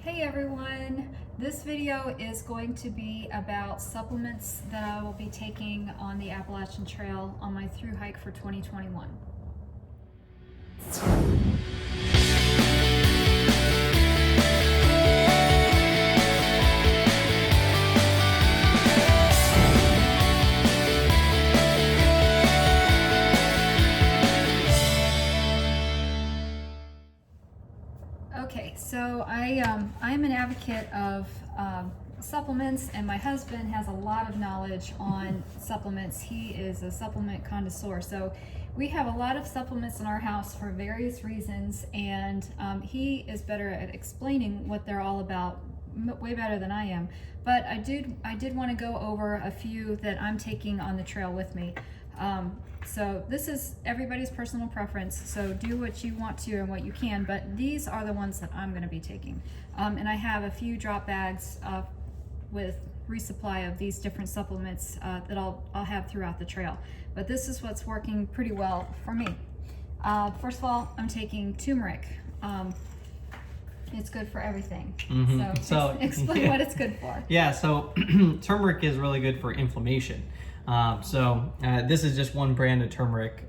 Hey everyone, this video is going to be about supplements that I will be taking on the Appalachian Trail on my thru hike for 2021. Okay, so I'm an advocate of supplements, and my husband has a lot of knowledge on supplements. He is a supplement connoisseur, so we have a lot of supplements in our house for various reasons, and he is better at explaining what they're all about, way better than I am. But I did want to go over a few that I'm taking on the trail with me. So this is everybody's personal preference, so do what you want to and what you can, but these are the ones that I'm going to be taking. And I have a few drop bags with resupply of these different supplements that I'll have throughout the trail. But this is what's working pretty well for me. First of all, I'm taking turmeric. It's good for everything. Mm-hmm. So explain what it's good for. Yeah, so turmeric is really good for inflammation. This is just one brand of turmeric.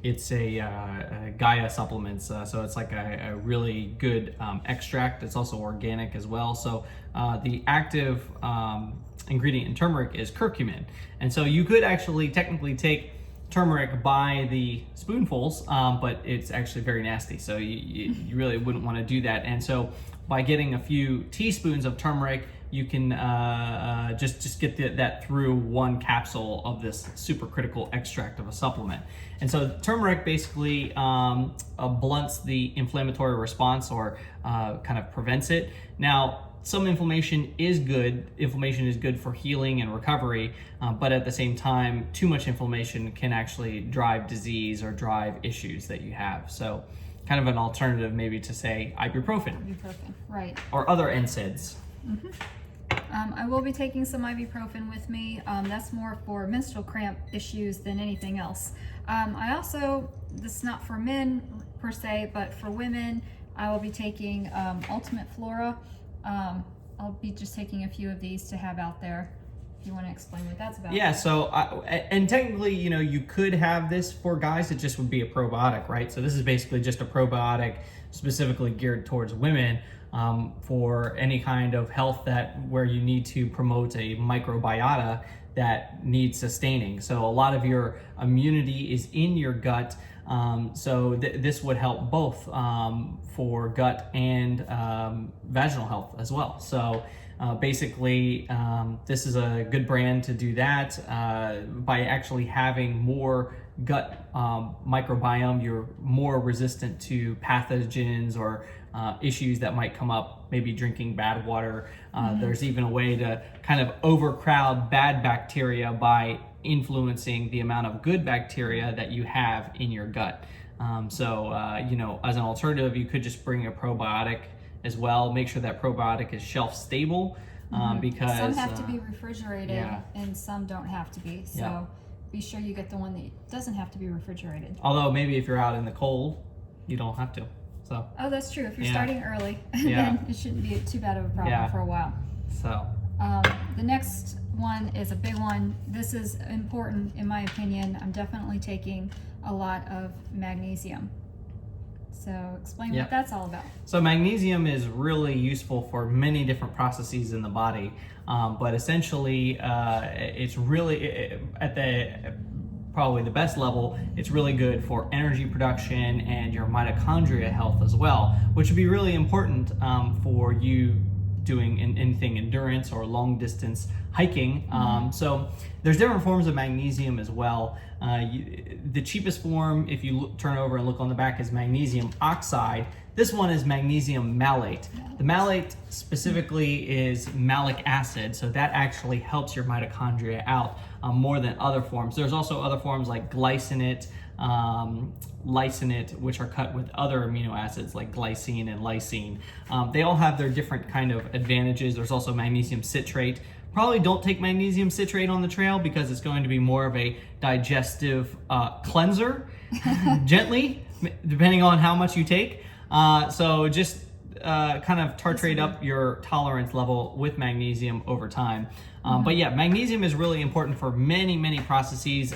It's a Gaia supplements, so it's like a really good extract. It's also organic as well. So the active ingredient in turmeric is curcumin, and so you could actually technically take turmeric by the spoonfuls, but it's actually very nasty, so you really wouldn't want to do that. And so by getting a few teaspoons of turmeric, you can just get that through one capsule of this supercritical extract of a supplement. And so turmeric basically blunts the inflammatory response, or kind of prevents it. Now, some inflammation is good. Inflammation is good for healing and recovery, but at the same time, too much inflammation can actually drive disease or drive issues that you have. So kind of an alternative maybe to say ibuprofen. Ibuprofen, right. Or other NSAIDs. Mm-hmm. I will be taking some ibuprofen with me. That's more for menstrual cramp issues than anything else. I also, this is not for men per se, but for women, I will be taking Ultimate Flora. I'll be just taking a few of these to have out there. If you want to explain what that's about. Yeah, so, and technically, you could have this for guys. It just would be a probiotic, right? So this is basically just a probiotic specifically geared towards women, for any kind of health where you need to promote a microbiota that needs sustaining. So a lot of your immunity is in your gut. So this would help both for gut and vaginal health as well. So basically, this is a good brand to do that. By actually having more gut microbiome, you're more resistant to pathogens or issues that might come up, maybe drinking bad water. There's even a way to kind of overcrowd bad bacteria by influencing the amount of good bacteria that you have in your gut. As an alternative, you could just bring a probiotic as well. Make sure that probiotic is shelf stable, because some have to be refrigerated, yeah. and some don't have to be. So Yeah. be sure you get the one that doesn't have to be refrigerated. Although maybe if you're out in the cold, you don't have to. So. Oh, that's true. If you're Yeah. starting early, Yeah. then it shouldn't be too bad of a problem Yeah. for a while. So. The next one is a big one. This is important in my opinion. I'm definitely taking a lot of magnesium. So explain Yep. what that's all about. So magnesium is really useful for many different processes in the body, but essentially it's really probably the best level. It's really good for energy production and your mitochondria health as well, which would be really important for you doing anything endurance or long distance hiking. So there's different forms of magnesium as well. The cheapest form, if you turn over and look on the back, is magnesium oxide. This one is magnesium malate. The malate specifically is malic acid, so that actually helps your mitochondria out more than other forms. There's also other forms like glycinate, lysine, which are cut with other amino acids like glycine and lysine. They all have their different kind of advantages. There's also magnesium citrate. Probably don't take magnesium citrate on the trail because it's going to be more of a digestive cleanser, gently, depending on how much you take. So just kind of titrate up your tolerance level with magnesium over time. But yeah, magnesium is really important for many processes.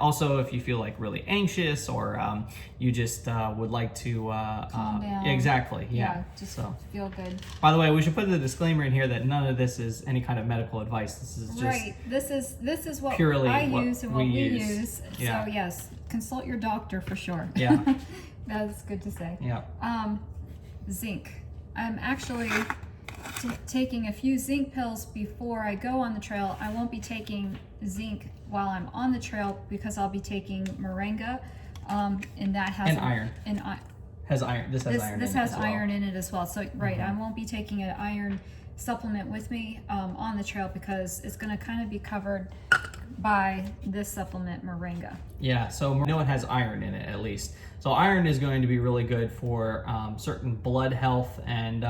Also, if you feel like really anxious or you just would like to calm down. Exactly. Yeah. Just feel good. By the way, we should put the disclaimer in here that none of this is any kind of medical advice. This is just right. This is what purely I use and what we use. Yeah. So yes, consult your doctor for sure. Yeah. That's good to say. Yeah. Zinc. I'm actually taking a few zinc pills before I go on the trail. I won't be taking zinc while I'm on the trail because I'll be taking moringa, and that has iron. Has iron. This has iron. This in it has as well. iron in it as well. So right, I won't be taking an iron supplement with me on the trail because it's going to kind of be covered by this supplement, moringa. Yeah, so I know it has iron in it at least. So iron is going to be really good for certain blood health and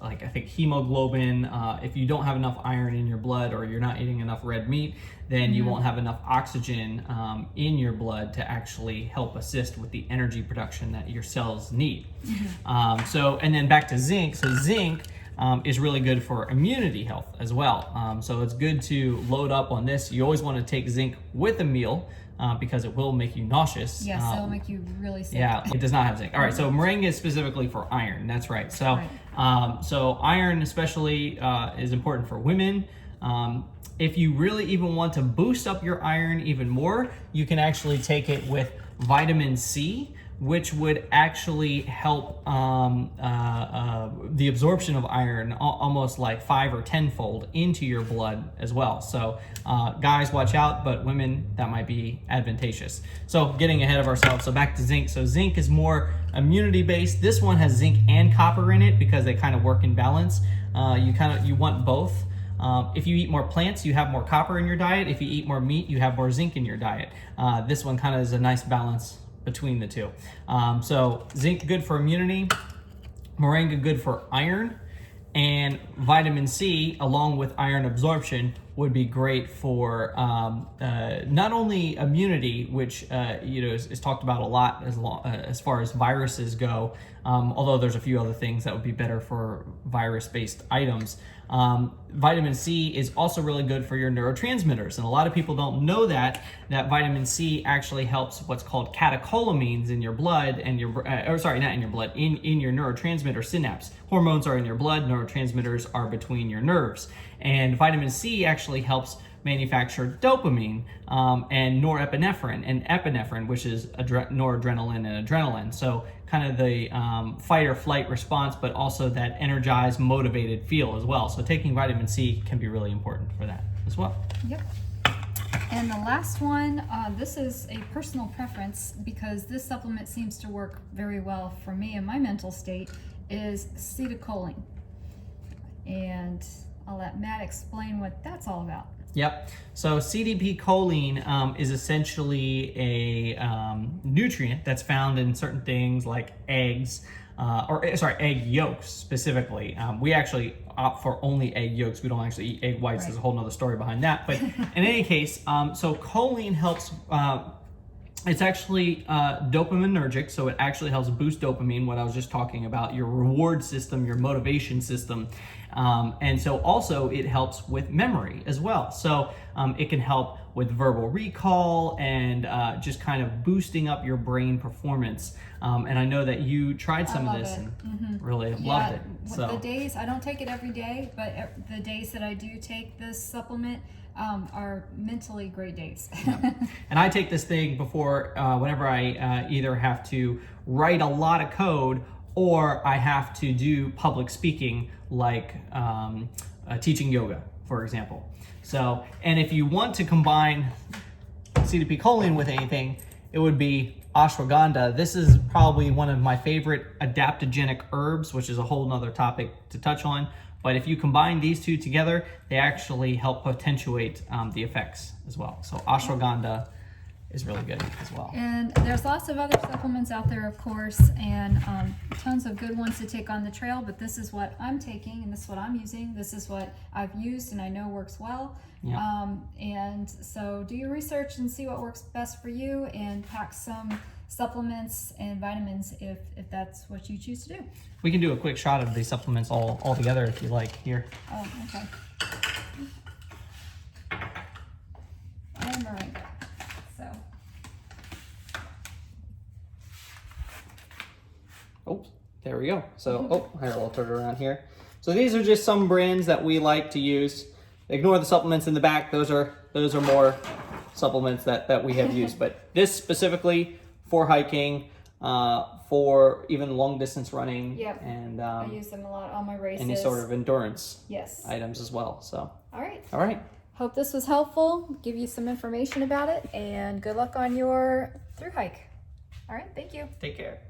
like I think hemoglobin. If you don't have enough iron in your blood or you're not eating enough red meat, then you won't have enough oxygen in your blood to actually help assist with the energy production that your cells need. So, and then back to zinc. So zinc is really good for immunity health as well. So it's good to load up on this. You always want to take zinc with a meal because it will make you nauseous. Yes, it'll make you really sick. Yeah, it does not have zinc. All right, so moringa is specifically for iron. That's right. So, so iron especially is important for women. If you really even want to boost up your iron even more, you can actually take it with vitamin C, which would actually help the absorption of iron almost like 5 or 10-fold into your blood as well. So guys, watch out, but women, that might be advantageous. So getting ahead of ourselves, so back to zinc. So zinc is more immunity based. This one has zinc and copper in it because they kind of work in balance. You want both. If you eat more plants, you have more copper in your diet. If you eat more meat, you have more zinc in your diet. This one kind of is a nice balance between the two. So zinc good for immunity, moringa good for iron, and vitamin C along with iron absorption would be great for not only immunity, which is talked about a lot as far as viruses go, although there's a few other things that would be better for virus-based items. Vitamin C is also really good for your neurotransmitters, and a lot of people don't know that vitamin C actually helps what's called catecholamines in your blood and your not in your blood, in your neurotransmitter synapse. Hormones are in your blood, neurotransmitters are between your nerves, and vitamin C actually helps manufacture dopamine and norepinephrine and epinephrine, which is noradrenaline and adrenaline. So kind of the fight or flight response, but also that energized, motivated feel as well. So taking vitamin C can be really important for that as well. Yep. And the last one, this is a personal preference because this supplement seems to work very well for me in my mental state, is acetylcholine. And I'll let Matt explain what that's all about. Yep. So CDP choline is essentially a nutrient that's found in certain things like eggs, egg yolks specifically. We actually opt for only egg yolks. We don't actually eat egg whites. Right. There's a whole nother story behind that. But in any case, so choline helps. It's actually dopaminergic, so it actually helps boost dopamine, what I was just talking about, your reward system, your motivation system. And so also it helps with memory as well. So it can help with verbal recall and just kind of boosting up your brain performance. And I know that you tried some of this and really loved it. So the days, I don't take it every day, but the days that I do take this supplement, are mentally great days. Yeah. And I take this thing before whenever I either have to write a lot of code or I have to do public speaking, like teaching yoga, for example. So, and if you want to combine CDP choline with anything, it would be ashwagandha. This is probably one of my favorite adaptogenic herbs, which is a whole nother topic to touch on. But if you combine these two together, they actually help potentiate the effects as well. So ashwagandha is really good as well. And there's lots of other supplements out there, of course, and tons of good ones to take on the trail, but this is what I'm taking and this is what I'm using. This is what I've used and I know works well. Yeah. And so do your research and see what works best for you and pack some supplements and vitamins if that's what you choose to do. We can do a quick shot of these supplements all together if you like here. Oh, okay. Turmeric. So. Oh, there we go. So, here, I'll turn it around here. So these are just some brands that we like to use. Ignore the supplements in the back. Those are more supplements that we have used. But this specifically for hiking, for even long distance running, Yep. and I use them a lot on my races. any sort of endurance Yes. items as well. So, All right. all right. Hope this was helpful. Give you some information about it, and good luck on your thru hike. All right. Thank you. Take care.